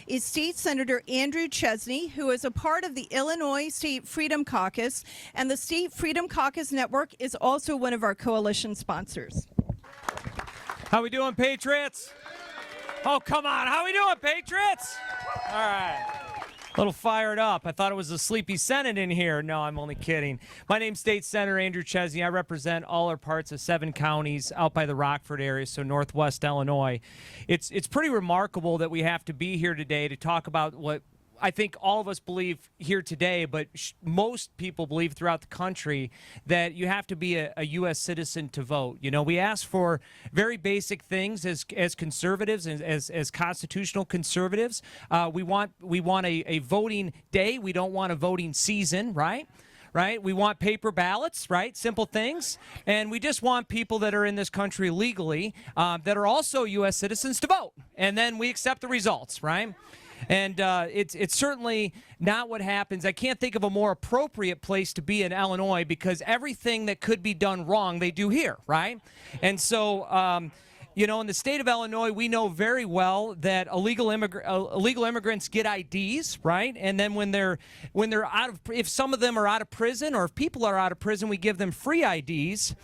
is State Senator Andrew Chesney, who is a part of the Illinois State Freedom Caucus, and the State Freedom Caucus Network is also one of our coalition sponsors. How we doing, Patriots? Oh, come on. How we doing, Patriots? All right. A little fired up. I thought it was a sleepy Senate in here. No, I'm only kidding. My name's State Senator Andrew Chesney. I represent all our parts of 7 counties out by the Rockford area, so northwest Illinois. It's pretty remarkable that we have to be here today to talk about what I think all of us believe here today, but most people believe throughout the country, that you have to be a U.S. citizen to vote. You know, we ask for very basic things as conservatives, as constitutional conservatives. We want a voting day. We don't want a voting season, right? Right? We want paper ballots, right? Simple things. And we just want people that are in this country legally that are also U.S. citizens to vote. And then we accept the results, right? And it's certainly not what happens. I can't think of a more appropriate place to be in Illinois, because everything that could be done wrong, they do here, right? And so, you know, in the state of Illinois, we know very well that illegal immigrants get IDs, right? And then when they're out of, if some of them are out of prison, or if people are out of prison, we give them free IDs.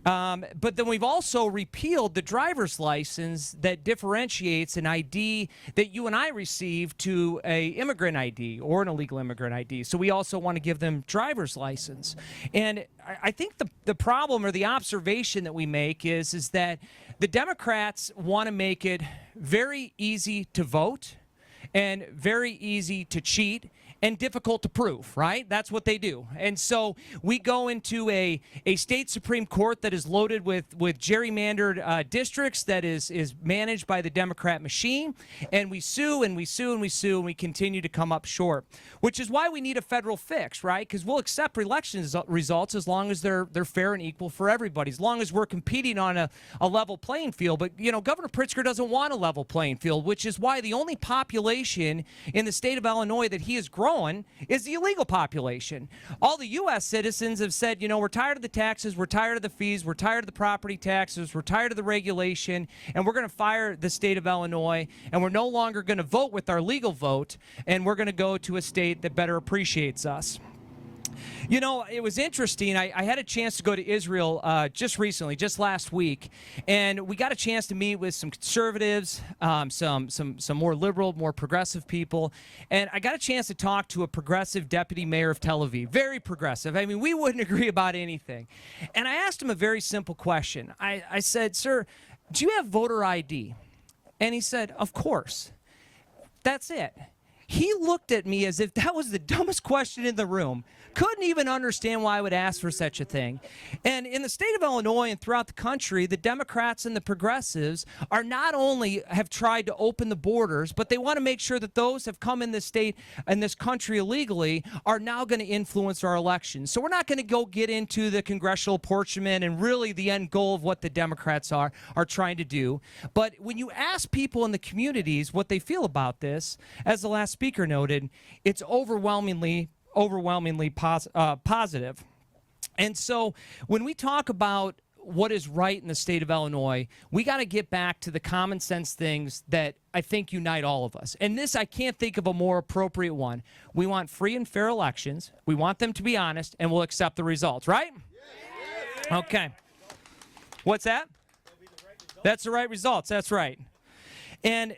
But then we've also repealed the driver's license that differentiates an ID that you and I receive to a immigrant ID or an illegal immigrant ID. So we also want to give them driver's license. And I think the problem, or the observation that we make is that the Democrats want to make it very easy to vote and very easy to cheat and difficult to prove, right? That's what they do. And so we go into a state Supreme Court that is loaded with gerrymandered districts, that is managed by the Democrat machine, and we sue and we sue and we sue, and we continue to come up short, which is why we need a federal fix, right? Because we'll accept election results as long as they're fair and equal for everybody, as long as we're competing on a level playing field. But, you know, Governor Pritzker doesn't want a level playing field, which is why the only population in the state of Illinois that he has grown is the illegal population. All the U.S. citizens have said, you know, we're tired of the taxes, we're tired of the fees, we're tired of the property taxes, we're tired of the regulation, and we're going to fire the state of Illinois, and we're no longer going to vote with our legal vote, and we're going to go to a state that better appreciates us. You know, it was interesting. I had a chance to go to Israel just recently, just last week, and we got a chance to meet with some conservatives, some more liberal, more progressive people, and I got a chance to talk to a progressive deputy mayor of Tel Aviv, very progressive. I mean, we wouldn't agree about anything. And I asked him a very simple question. I said, "Sir, do you have voter ID?" And he said, "Of course." That's it. He looked at me as if that was the dumbest question in the room. Couldn't even understand why I would ask for such a thing. And in the state of Illinois and throughout the country, the Democrats and the progressives are not only have tried to open the borders, but they want to make sure that those have come in this state and this country illegally are now going to influence our elections. So we're not going to go get into the congressional apportionment and really the end goal of what the Democrats are trying to do. But when you ask people in the communities what they feel about this, as the last speaker noted, it's overwhelmingly positive. And so when we talk about what is right in the state of Illinois, we got to get back to the common sense things that I think unite all of us. And this, I can't think of a more appropriate one. We want free and fair elections. We want them to be honest, and we'll accept the results, right? Okay. What's that? That's the right results. That's right. And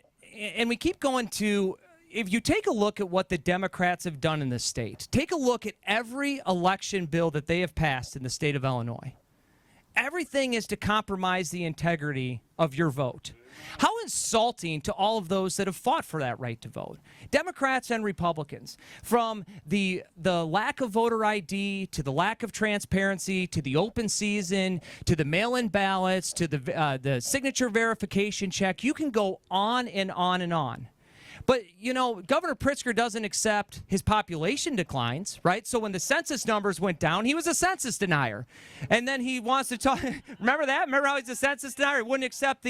we keep going to, if you take a look at what the Democrats have done in this state, take a look at every election bill that they have passed in the state of Illinois. Everything is to compromise the integrity of your vote. How insulting to all of those that have fought for that right to vote. Democrats and Republicans, from the lack of voter ID, to the lack of transparency, to the open season, to the mail-in ballots, to the signature verification check. You can go on and on and on. But, you know, Governor Pritzker doesn't accept his population declines, right? So when the census numbers went down, he was a census denier. And then he wants to talk, remember that? Remember how he's a census denier? He wouldn't accept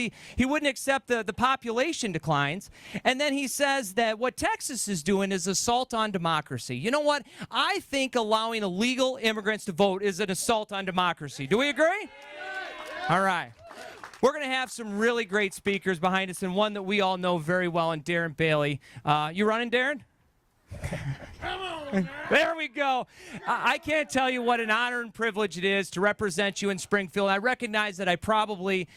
the population declines. And then he says that what Texas is doing is assault on democracy. You know what? I think allowing illegal immigrants to vote is an assault on democracy. Do we agree? All right. We're going to have some really great speakers behind us, and one that we all know very well, and Darren Bailey. You running, Darren? Come on, there we go. I can't tell you what an honor and privilege it is to represent you in Springfield. I recognize that I probably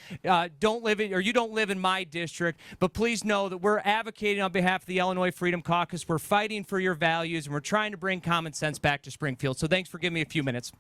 don't live in, or you don't live in my district, but please know that we're advocating on behalf of the Illinois Freedom Caucus. We're fighting for your values, and we're trying to bring common sense back to Springfield. So thanks for giving me a few minutes.